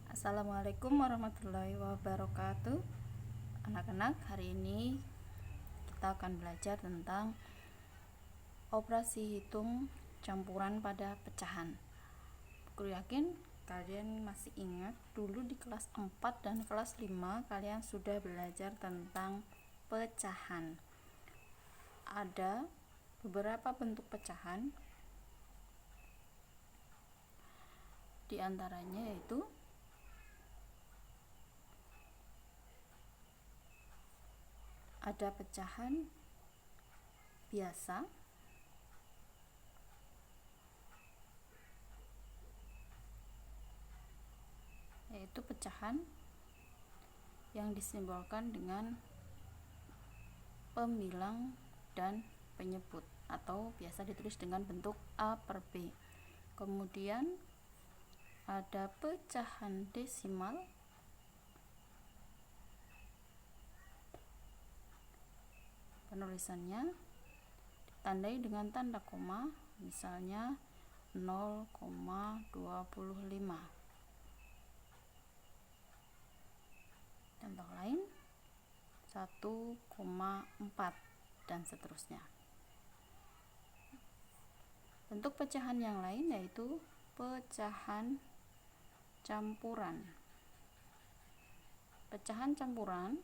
Assalamualaikum warahmatullahi wabarakatuh. Anak-anak, hari ini kita akan belajar tentang operasi hitung campuran pada pecahan. Aku yakin kalian masih ingat dulu di kelas 4 dan kelas 5 kalian sudah belajar tentang pecahan. Ada beberapa bentuk pecahan, di antaranya yaitu ada pecahan biasa, yaitu pecahan yang disimbolkan dengan pembilang dan penyebut atau biasa ditulis dengan bentuk A per B. Kemudian ada pecahan desimal, penulisannya ditandai dengan tanda koma, misalnya 0,25. Contoh lain 1,4 dan seterusnya. Bentuk pecahan yang lain yaitu pecahan campuran. Pecahan campuran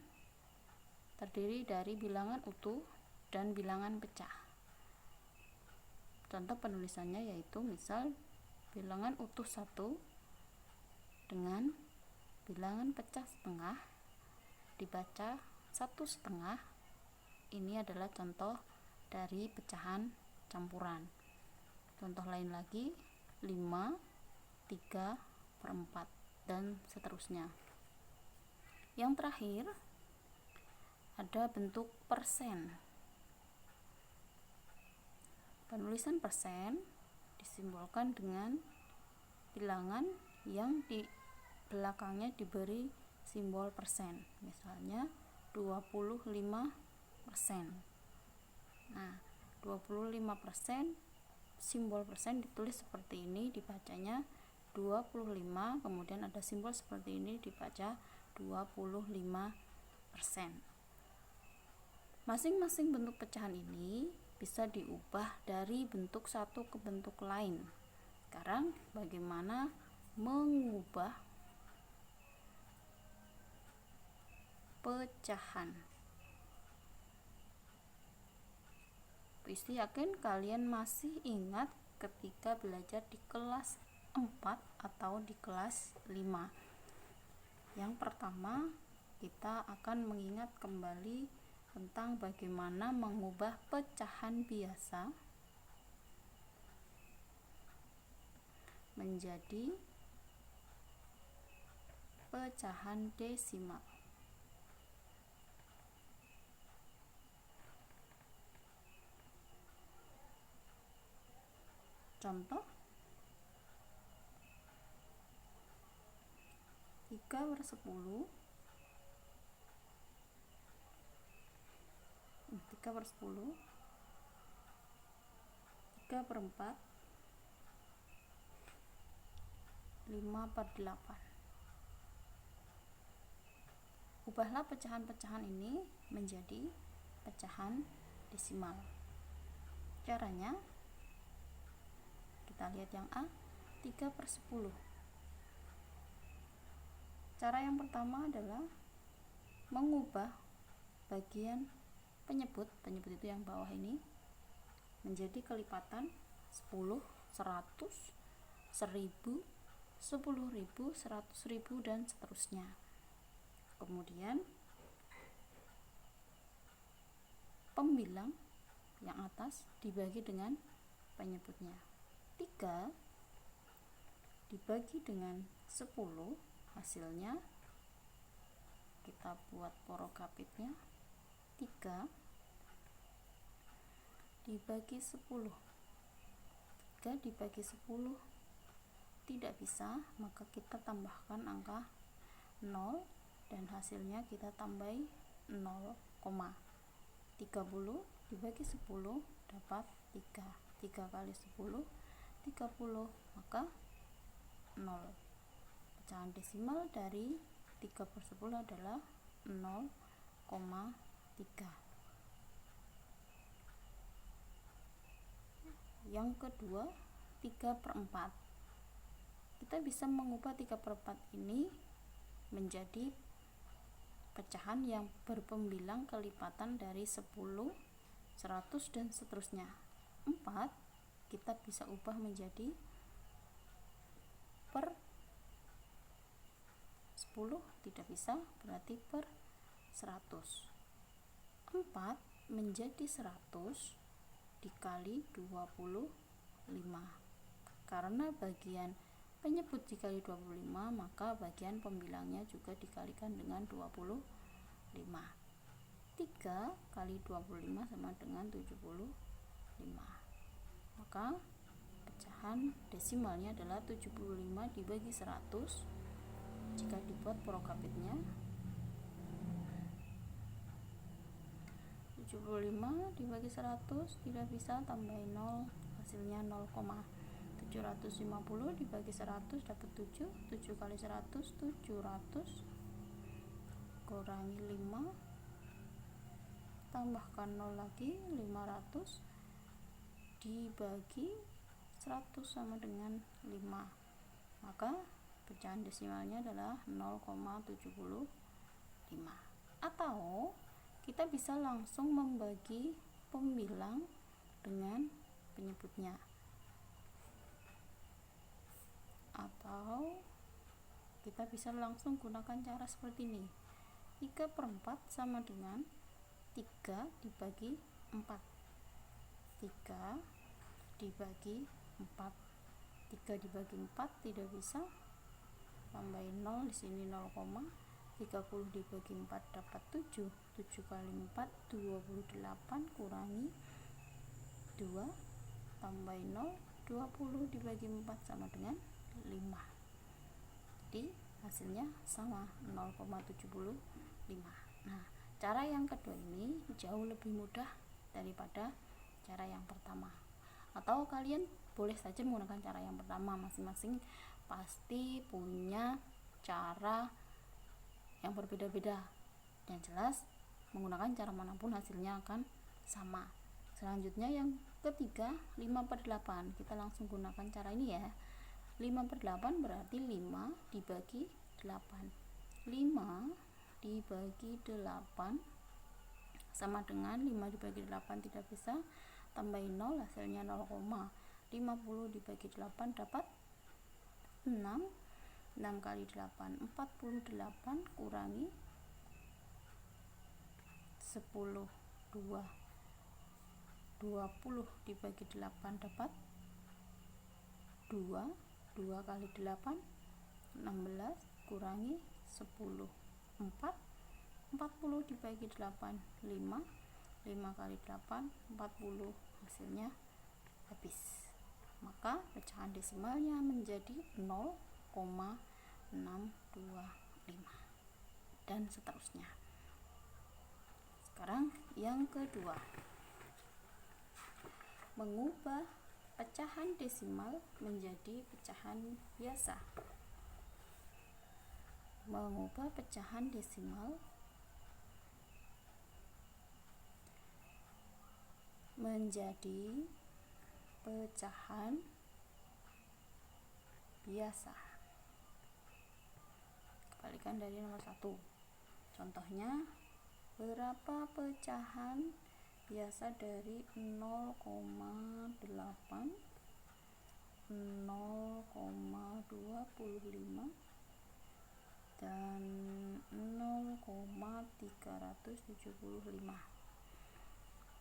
terdiri dari bilangan utuh dan bilangan pecah. Contoh penulisannya yaitu misal bilangan utuh 1 dengan bilangan pecah setengah dibaca 1/2. Ini adalah contoh dari pecahan campuran. Contoh lain lagi 5, 3/4 dan seterusnya. Yang terakhir ada bentuk persen. Penulisan persen disimbolkan dengan bilangan yang di belakangnya diberi simbol persen, misalnya 25%. Nah, 25%, simbol persen ditulis seperti ini, dibacanya 25, kemudian ada simbol seperti ini dibaca 25%. Masing-masing bentuk pecahan ini bisa diubah dari bentuk satu ke bentuk lain. Sekarang bagaimana mengubah pecahan? Pasti yakin kalian masih ingat ketika belajar di kelas 4 atau di kelas 5. Yang pertama, kita akan mengingat kembali tentang bagaimana mengubah pecahan biasa menjadi pecahan desimal. Contoh 3/10, 3/10, 3/4, 5/8. Ubahlah pecahan-pecahan ini menjadi pecahan desimal. Caranya kita lihat yang A, 3/10. Cara yang pertama adalah mengubah bagian penyebut itu yang bawah ini menjadi kelipatan 10, 100, 1000, 10.000, 100.000 dan seterusnya. Kemudian pembilang yang atas dibagi dengan penyebutnya. 3 dibagi dengan 10, hasilnya kita buat porokapitnya 3 dibagi 10. 3 dibagi 10 tidak bisa, maka kita tambahkan angka 0 dan hasilnya kita tambahi 0,30 dibagi 10 dapat 3. 3 kali 10 30, maka 0. pecahan desimal dari 3/10 adalah 0,3. Yang kedua, 3/4. Kita bisa mengubah 3/4 ini menjadi pecahan yang berpembilang kelipatan dari 10, 100 dan seterusnya. 4 kita bisa ubah menjadi per 10, tidak bisa, berarti per 100. 4 menjadi 100 dikali 25. Karena bagian penyebut dikali 25, maka bagian pembilangnya juga dikalikan dengan 25. 3 kali 25 sama dengan 75. Maka pecahan desimalnya adalah 75 dibagi 100. Jika dibuat prokapitnya, 75 dibagi 100 tidak bisa, tambahin 0, hasilnya 0,750 dibagi 100 dapat 7. 7 kali 100 700, kurangi 5, tambahkan 0 lagi, 500 dibagi 100 sama dengan 5. Maka pecahan desimalnya adalah 0,75. Atau kita bisa langsung membagi pembilang dengan penyebutnya. Atau kita bisa langsung gunakan cara seperti ini. 3/4 sama dengan 3 dibagi 4. 3 dibagi 4. 3 dibagi 4 tidak bisa, tambahin 0 di sini 0, 30 dibagi 4 dapat 7. 7 kali 4 28, kurangi 2, tambahin 0, 20 dibagi 4 sama dengan 5. Jadi hasilnya sama, 0,75. Nah, cara yang kedua ini jauh lebih mudah daripada cara yang pertama. Atau kalian boleh saja menggunakan cara yang pertama. Masing-masing pasti punya cara yang berbeda-beda, dan jelas menggunakan cara manapun hasilnya akan sama. Selanjutnya yang ketiga, 5/8. Kita langsung gunakan cara ini ya. 5/8 berarti 5 dibagi 8. 5 dibagi 8 sama dengan 5 dibagi 8 tidak bisa, tambahin 0, hasilnya 0,50 dibagi 8 dapat 6. 6 kali 8 48, kurangi 10, 2, 20 dibagi 8 dapat 2. 2 kali 8 16, kurangi 10, 4. 40 dibagi 8 5. 5 kali 8 40, hasilnya habis. Maka pecahan desimalnya menjadi 0,625 dan seterusnya. Sekarang yang kedua, mengubah pecahan desimal menjadi pecahan biasa. Mengubah pecahan desimal menjadi pecahan biasa. Kebalikan dari nomor 1. Contohnya, berapa pecahan biasa dari 0,8, 0,25 dan 0,375.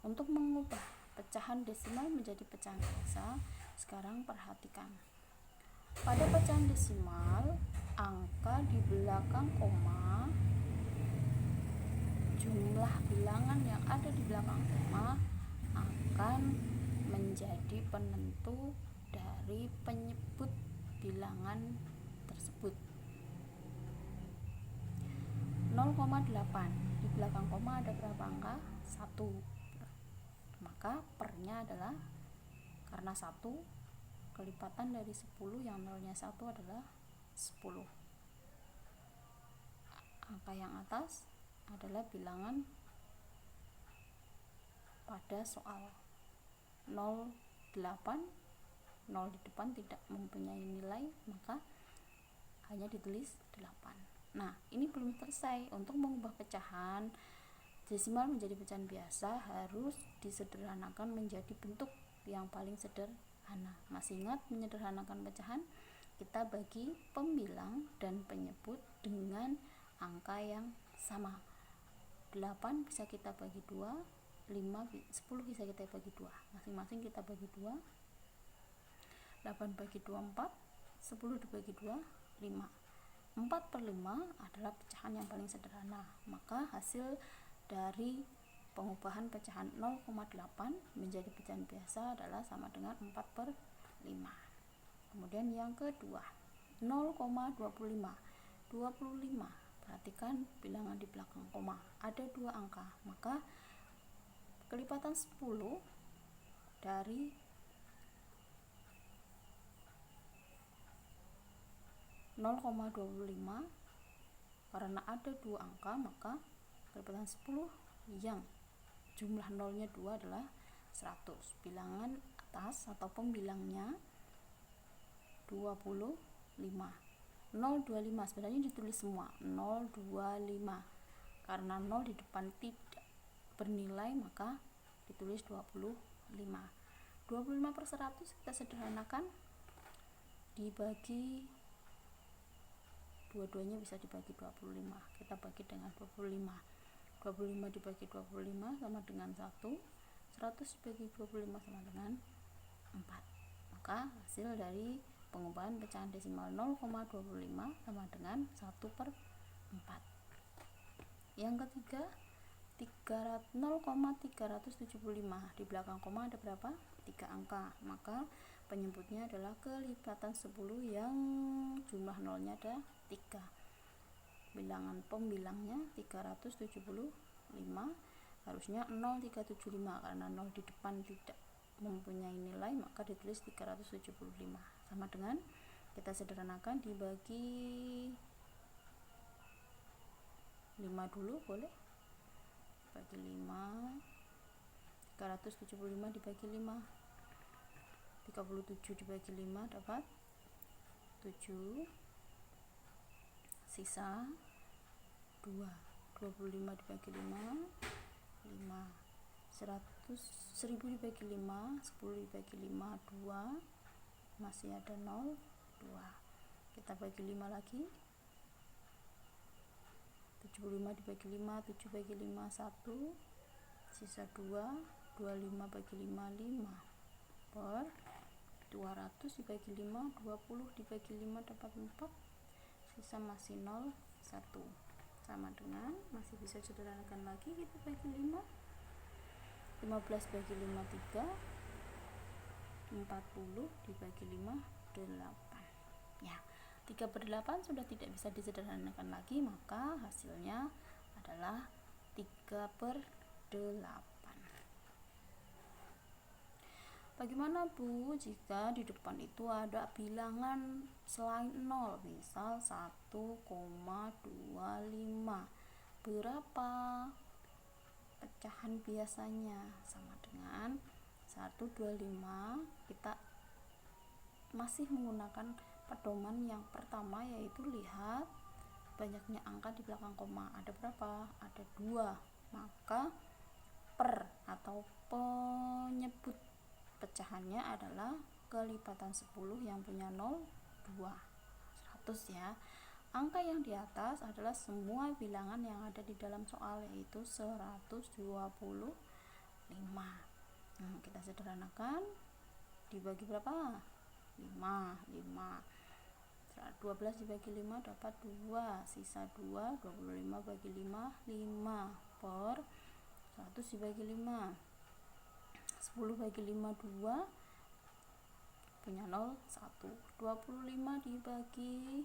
Untuk mengubah pecahan desimal menjadi pecahan biasa, sekarang perhatikan. Pada pecahan desimal, angka di belakang koma, jumlah bilangan yang ada di belakang koma akan menjadi penentu dari penyebut bilangan tersebut. 0,8 di belakang koma ada berapa angka? 1. Maka pernya adalah, karena 1 kelipatan dari 10 yang nolnya 1 adalah 10. angka yang atas adalah bilangan pada soal 08, 0 di depan tidak mempunyai nilai, maka hanya ditulis 8. Nah, ini belum selesai. Untuk mengubah pecahan desimal menjadi pecahan biasa harus disederhanakan menjadi bentuk yang paling sederhana. Masih ingat menyederhanakan pecahan? Kita bagi pembilang dan penyebut dengan angka yang sama. 8 bisa kita bagi 2, 10 bisa kita bagi 2. Masing-masing kita bagi 2. 8 bagi 2 4, 10 dibagi 2 5. 4/5 adalah pecahan yang paling sederhana. Maka hasil dari pengubahan pecahan 0,8 menjadi pecahan biasa adalah sama dengan 4/5. Kemudian yang kedua, 0,25. 25. Perhatikan bilangan di belakang koma. Ada 2 angka, maka kelipatan 10 dari 0,25, karena ada 2 angka, maka kelipatan 10 yang jumlah nolnya 2 adalah 100. Bilangan atas atau pembilangnya 25. 025 sebenarnya ditulis semua 025, karena 0 di depan tidak bernilai maka ditulis 25. 25/100 kita sederhanakan, dibagi dua-duanya bisa dibagi 25. Kita bagi dengan 25. 25 dibagi 25 sama dengan 1. 100 dibagi 25 sama dengan 4. Maka hasil dari pengubahan pecahan desimal 0,25 sama dengan 1/4. Yang ketiga, 0,375. Di belakang koma ada berapa? 3 angka. Maka penyebutnya adalah kelipatan 10 yang jumlah nolnya ada 3. Bilangan pembilangnya 375. Harusnya 0375, karena 0 di depan tidak mempunyai nilai maka ditulis 375. Sama dengan, kita sederhanakan, dibagi 5 dulu boleh. Bagi 5, 375 dibagi 5, 37 dibagi 5 dapat 7, sisa 2. 25 dibagi 5, 5. 1000 dibagi 5, 10 dibagi 5 2, masih ada 0, 2. Kita bagi 5 lagi. 75 dibagi 5, 7 bagi 5 1, sisa 2. 25 bagi 5 5 per 200 dibagi 5, 20 dibagi 5 dapat 4, sisa masih 0, 1. Sama dengan, masih bisa sederhanakan lagi, kita bagi 5. 15 bagi 5 3, 40 dibagi 5 8. Ya, 3/8 sudah tidak bisa disederhanakan lagi, maka hasilnya adalah 3/8. Bagaimana Bu jika di depan itu ada bilangan selain 0, misal 1,25? Berapa pecahan biasanya? Sama dengan 125. Kita masih menggunakan pedoman yang pertama, yaitu lihat banyaknya angka di belakang koma. Ada berapa? Ada 2. Maka per atau penyebut pecahannya adalah kelipatan 10 yang punya 0 2. 100 ya. Angka yang di atas adalah semua bilangan yang ada di dalam soal, yaitu 125. Kita sederhanakan, dibagi berapa? 5. 12 dibagi 5 dapat 2, sisa 2. 25 bagi 5 5 per 100 dibagi 5, 10 bagi 5 2, punya 0 1. 25 dibagi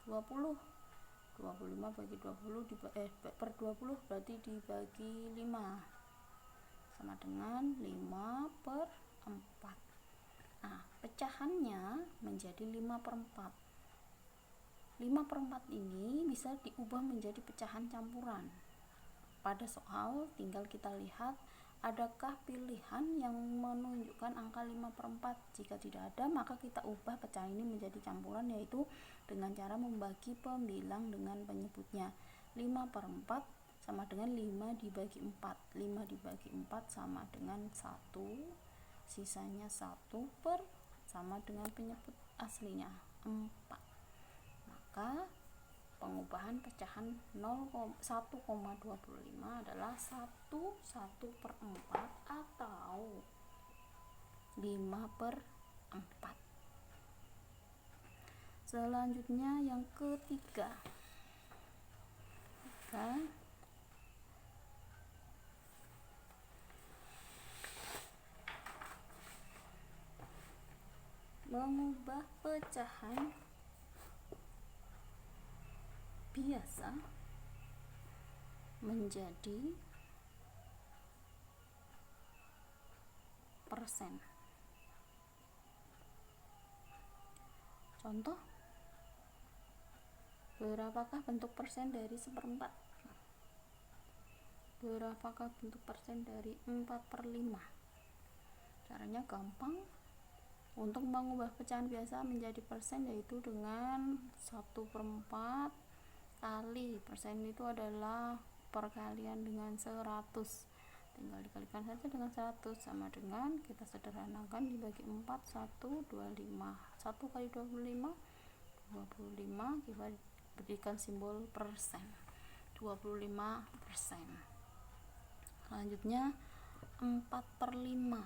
20, 25 bagi 20 per 20 berarti dibagi 5, sama dengan 5/4. Nah, pecahannya menjadi 5/4. 5/4 ini bisa diubah menjadi pecahan campuran. Pada soal tinggal kita lihat adakah pilihan yang menunjukkan angka 5/4. Jika tidak ada, maka kita ubah pecahan ini menjadi campuran, yaitu dengan cara membagi pembilang dengan penyebutnya. 5/4 sama dengan 5 dibagi 4. 5 dibagi 4 sama dengan 1, sisanya 1 per sama dengan penyebut aslinya 4. Maka pengubahan pecahan 1,25 adalah 1/4 atau 5/4. Selanjutnya yang ketiga, mengubah pecahan biasa menjadi persen. Contoh, berapakah bentuk persen dari 1/4? Berapakah bentuk persen dari 4/5? Caranya gampang. Untuk mengubah pecahan biasa menjadi persen yaitu dengan 1/4 kali, persen itu adalah perkalian dengan 100, tinggal dikalikan saja dengan 100, sama dengan, kita sederhanakan, dibagi 4, 1, 25. 1 kali 25 kita berikan simbol persen, 25%. Selanjutnya 4/5.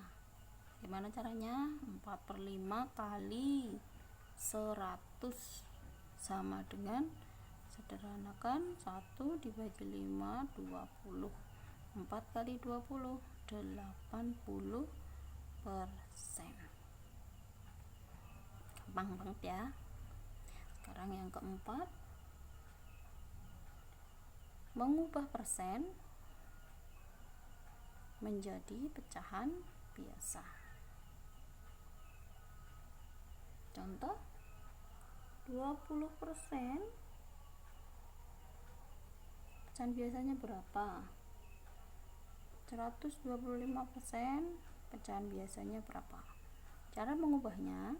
Gimana caranya? 4/5 kali 100 sama dengan, sederhanakan, 1 dibagi 5, 20. 4 kali 20, 80%. Gampang banget ya. Sekarang yang keempat, mengubah persen menjadi pecahan biasa. Contoh, 20%, pecahan biasanya berapa? 125%, pecahan biasanya berapa? Cara mengubahnya,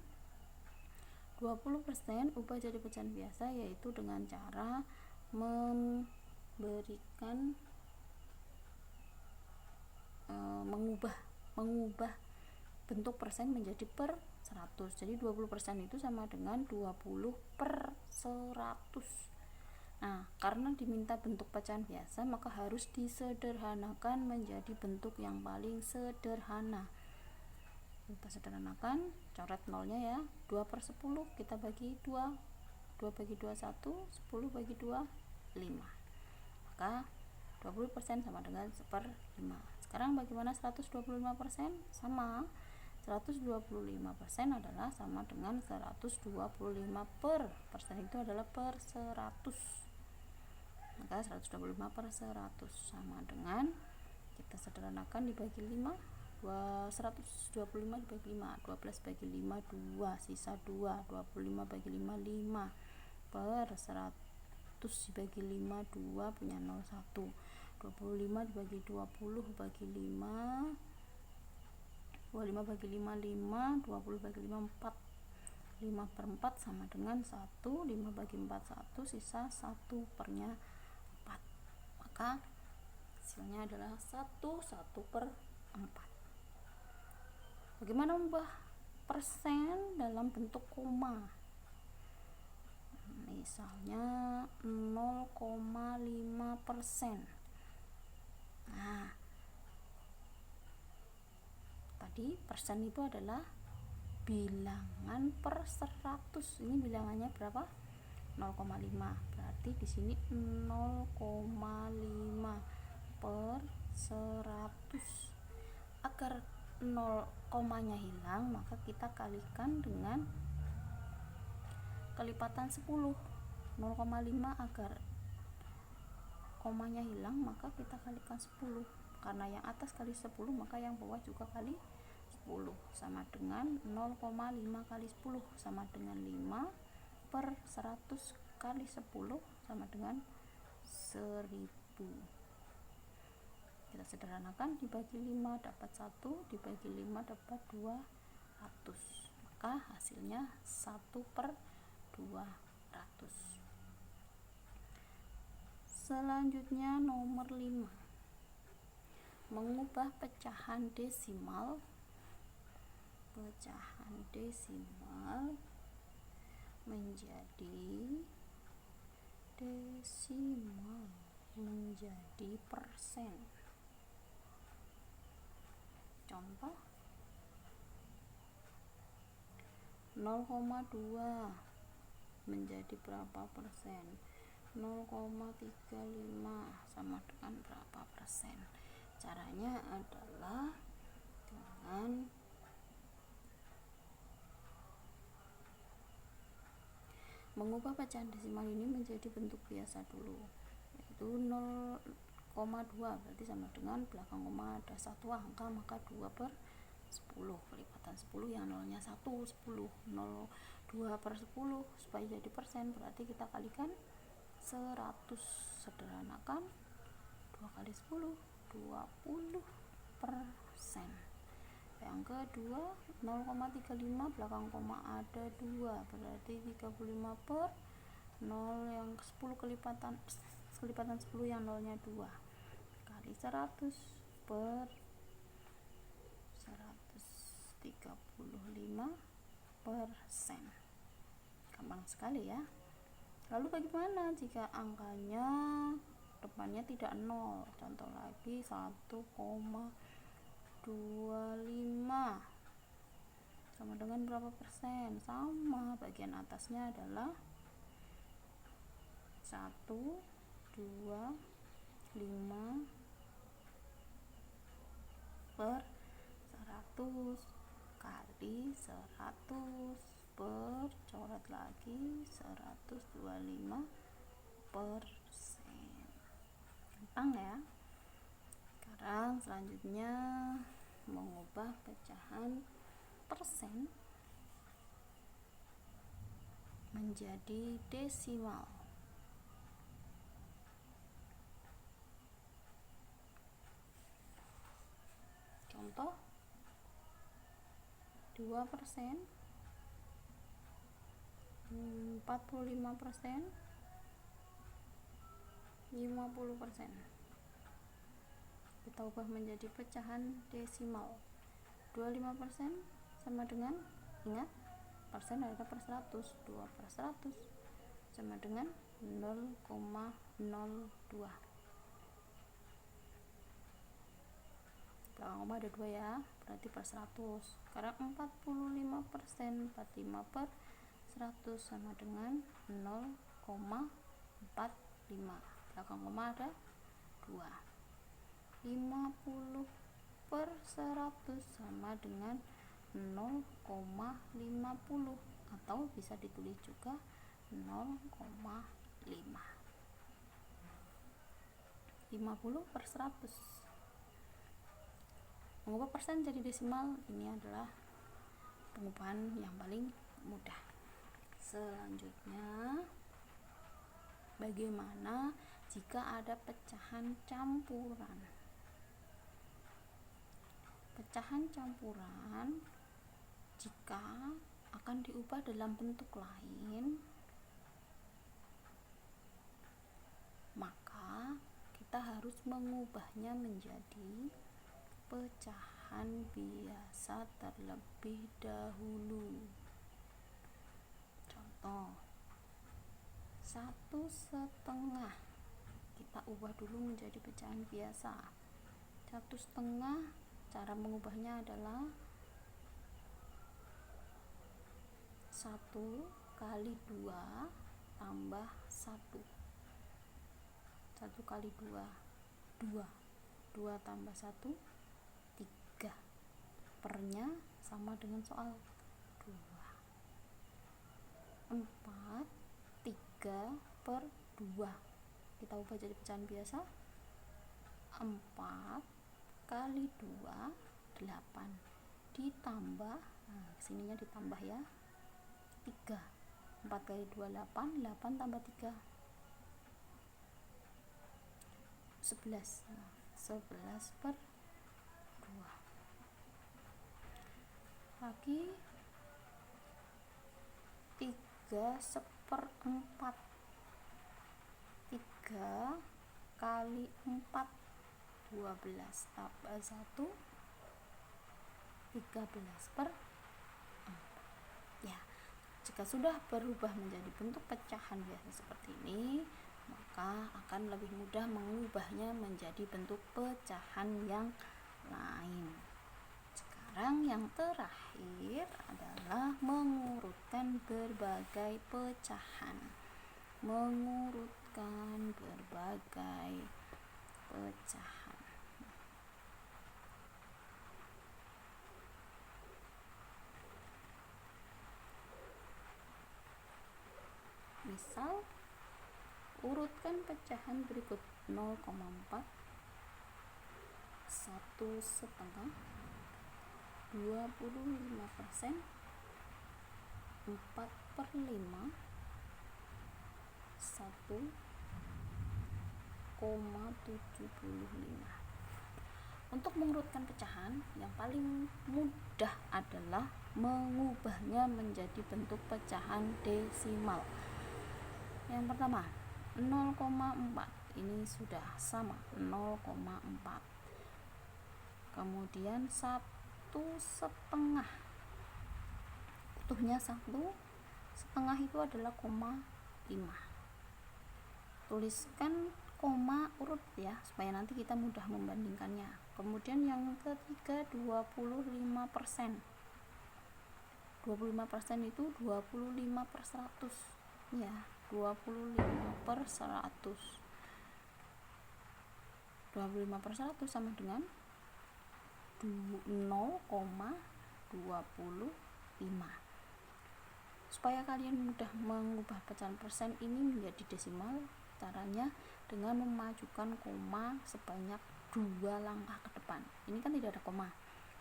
20% ubah jadi pecahan biasa yaitu dengan cara memberikan mengubah bentuk persen menjadi per 100. Jadi 20% itu sama dengan 20/100. Nah, karena diminta bentuk pecahan biasa, maka harus disederhanakan menjadi bentuk yang paling sederhana. Kita sederhanakan, coret nolnya ya. 2/10 kita bagi 2, 2 bagi 2 1, 10 bagi 2 5. Maka 20% sama dengan 1/5. Sekarang bagaimana 125%? Sama, 125% adalah sama dengan 125 per, persen itu adalah per 100. Maka 125/100 sama dengan, kita sederhanakan, dibagi 5, 125 dibagi 5, 12 bagi 5 2, sisa 2, 25 bagi 5 5, per 100 dibagi 5 2, punya 0 1, 25 dibagi 20 bagi 5, 25 bagi 5 5, 20 bagi 5 4, 5/4 sama dengan 1, 5 bagi 4 1, sisa 1 pernya 4. Maka hasilnya adalah 1/4. Bagaimana membuat persen dalam bentuk koma? Misalnya 0,5%. Nah, tadi persen itu adalah bilangan per 100. Ini bilangannya berapa? 0,5. Berarti di sini 0,5 per 100. Agar 0 komanya hilang, maka kita kalikan dengan kelipatan 10. 0,5 agar komanya hilang, maka kita kalikan 10. Karena yang atas kali 10, maka yang bawah juga kali 10, sama dengan 0,5 kali 10 sama dengan 5 per 100 kali 10 sama dengan 1000. Kita sederhanakan, dibagi 5 dapat 1, dibagi 5 dapat 200, maka hasilnya 1/200. Selanjutnya nomor 5, mengubah pecahan desimal menjadi persen. Contoh 0,2 menjadi berapa persen? 0,35 sama dengan berapa persen? Caranya adalah dengan mengubah pecahan desimal ini menjadi bentuk biasa dulu, yaitu 0,2 berarti sama dengan belakang koma ada 1 angka, maka 2/10, kelipatan 10 yang nolnya 1, 10. 2/10 supaya jadi persen berarti kita kalikan 100. Sederhanakan, 2 kali 10 20%. Yang kedua 0,35 belakang koma ada 2 berarti 35/0, yang 10 kelipatan 10 yang nolnya 2 kali 100/135%. Gampang sekali ya. Lalu bagaimana jika angkanya depannya tidak 0? Contoh lagi 1,25 sama dengan berapa persen? Sama, bagian atasnya adalah 1, 2, 5 per 100 kali 100 per coret lagi 125%. Gampang ya. Sekarang selanjutnya mengubah pecahan persen menjadi desimal. Contoh 2%, 45%, 50%. Kita ubah menjadi pecahan desimal. 25% sama dengan, ingat persen ada per 100, 2/100 sama dengan 0,02. Belakang koma ada 2 ya, berarti per 100. Sekarang 45%, 45/100 sama dengan 0,45. Belakang koma ada 2. 50/100 sama dengan 0,50 atau bisa ditulis juga 0,5. 50/100. Mengubah persen jadi desimal ini adalah pengubahan yang paling mudah. Selanjutnya, bagaimana jika ada pecahan campuran? Pecahan campuran jika akan diubah dalam bentuk lain, maka kita harus mengubahnya menjadi pecahan biasa terlebih dahulu. Contoh 1/2 kita ubah dulu menjadi pecahan biasa. 1/2 cara mengubahnya adalah 1 kali 2 tambah 1. 1 kali 2 2 2 tambah 1 3. Pernya sama dengan soal 2. 4, 3/2 kita ubah jadi pecahan biasa. 4 kali 2 8 ditambah, sininya ditambah ya, 3 4 kali 2 8, 8 tambah 3 11. Nah, 11 per 2. Lagi 3 seperempat. 3 kali 4 12 tambah 1 13 per 4. Ya, jika sudah berubah menjadi bentuk pecahan biasa seperti ini, maka akan lebih mudah mengubahnya menjadi bentuk pecahan yang lain. Sekarang yang terakhir adalah mengurutkan berbagai pecahan. Mengurutkan berbagai pecahan. Misal, urutkan pecahan berikut: 0,4, 1,5, 25%, 4/5, 1,75. Untuk mengurutkan pecahan, yang paling mudah adalah mengubahnya menjadi bentuk pecahan desimal. Yang pertama, 0,4. Ini sudah sama, 0,4. Kemudian 1,5. Utuhnya 1,5 itu adalah 0,5. Tuliskan koma urut ya, supaya nanti kita mudah membandingkannya. Kemudian yang ketiga, 25%. 25% itu 25/100 ya, 25/100. 25/100 sama dengan 0,25. Supaya kalian mudah mengubah pecahan persen ini menjadi desimal, caranya dengan memajukan koma sebanyak 2 langkah ke depan. Ini kan tidak ada koma,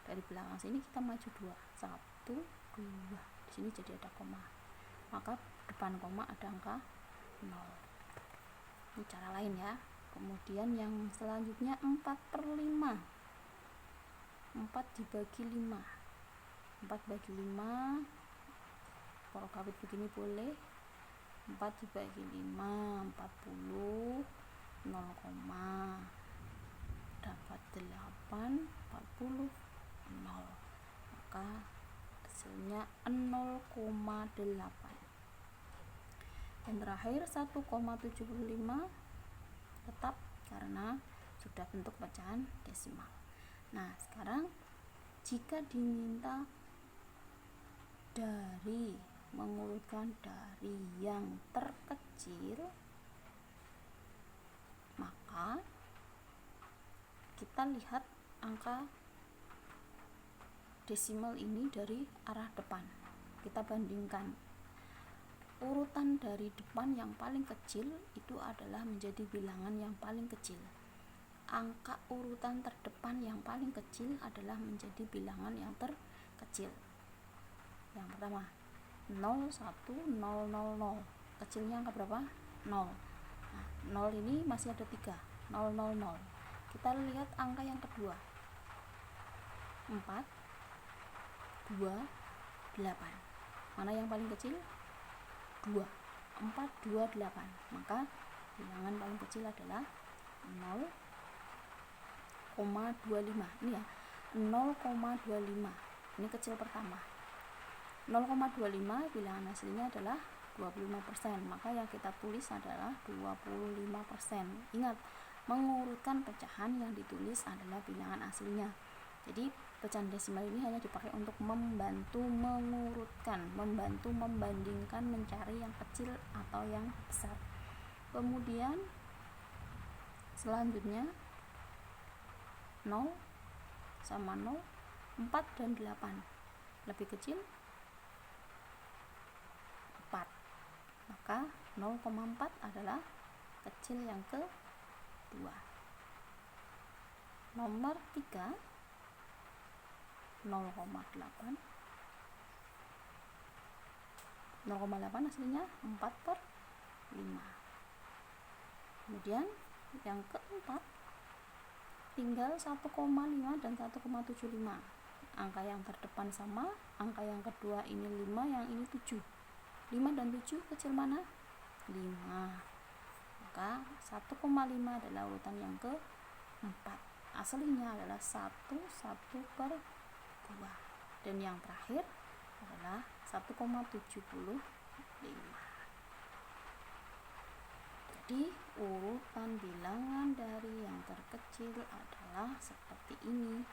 dari belakang sini kita maju 2, 1, 2, di sini jadi ada koma, maka depan koma ada angka 0. Ini cara lain ya. Kemudian yang selanjutnya 4/5. 4 dibagi 5. 4 bagi 5, porokawit begini boleh. 4 dibagi 5, 40, 0, dapat 8, 40, 0. Maka hasilnya 0,8. Dan terakhir 1,75 tetap karena sudah bentuk pecahan desimal. Nah, sekarang jika diminta mengurutkan dari yang terkecil, maka kita lihat angka desimal ini dari arah depan. Kita bandingkan. Urutan dari depan yang paling kecil itu adalah menjadi bilangan yang paling kecil. Angka urutan terdepan yang paling kecil adalah menjadi bilangan yang terkecil. Yang pertama, 0, 1, 0, 0, 0. Kecilnya angka berapa? 0. Nah, 0 ini masih ada 3. 0, 0, 0. Kita lihat angka yang kedua. 4, 2, 8. Mana yang paling kecil? 2. 4, 2, 8. Maka bilangan paling kecil adalah 0,25. Ini ya, 0,25. Ini kecil pertama. 0,25 bilangan hasilnya adalah 25%. Maka yang kita tulis adalah 25%. Ingat, mengurutkan pecahan yang ditulis adalah bilangan aslinya. Jadi pecahan desimal ini hanya dipakai untuk membantu mengurutkan, membantu membandingkan, mencari yang kecil atau yang besar. Kemudian selanjutnya 0 sama 0, 4 dan 8. Lebih kecil 4. Maka 0,4 adalah kecil yang kedua. Nomor 3, 0,8, 0,8 hasilnya 4/5. Kemudian yang keempat, tinggal 1,5 dan 1,75. Angka yang terdepan sama, angka yang kedua ini 5, yang ini 7. 5 dan 7 kecil mana? 5. Maka 1,5 adalah urutan yang keempat. Aslinya adalah 1/2. Dan yang terakhir adalah 1,75. Jadi urutan bilangan dari yang terkecil adalah seperti ini.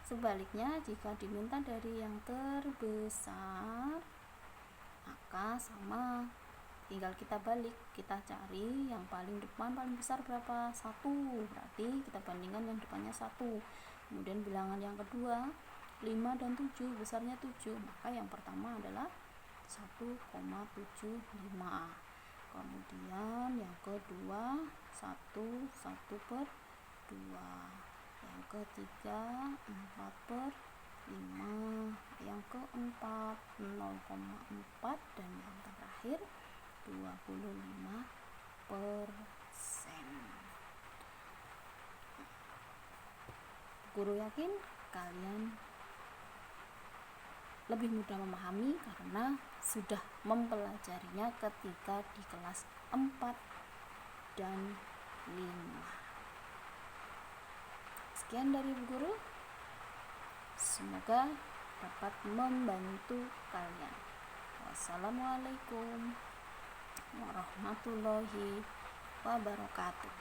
Sebaliknya, jika diminta dari yang terbesar, maka sama, tinggal kita balik, kita cari yang paling depan paling besar berapa? 1, berarti kita bandingkan yang depannya 1. Kemudian bilangan yang kedua 5 dan 7, besarnya 7, maka yang pertama adalah 1,75. Kemudian yang kedua 1/2, yang ketiga 4/5, yang keempat 0,4, dan yang terakhir 25%. Guru yakin kalian lebih mudah memahami karena sudah mempelajarinya ketika di kelas 4 dan 5. Sekian dari Bu Guru. Semoga dapat membantu kalian. Wassalamualaikum warahmatullahi wabarakatuh.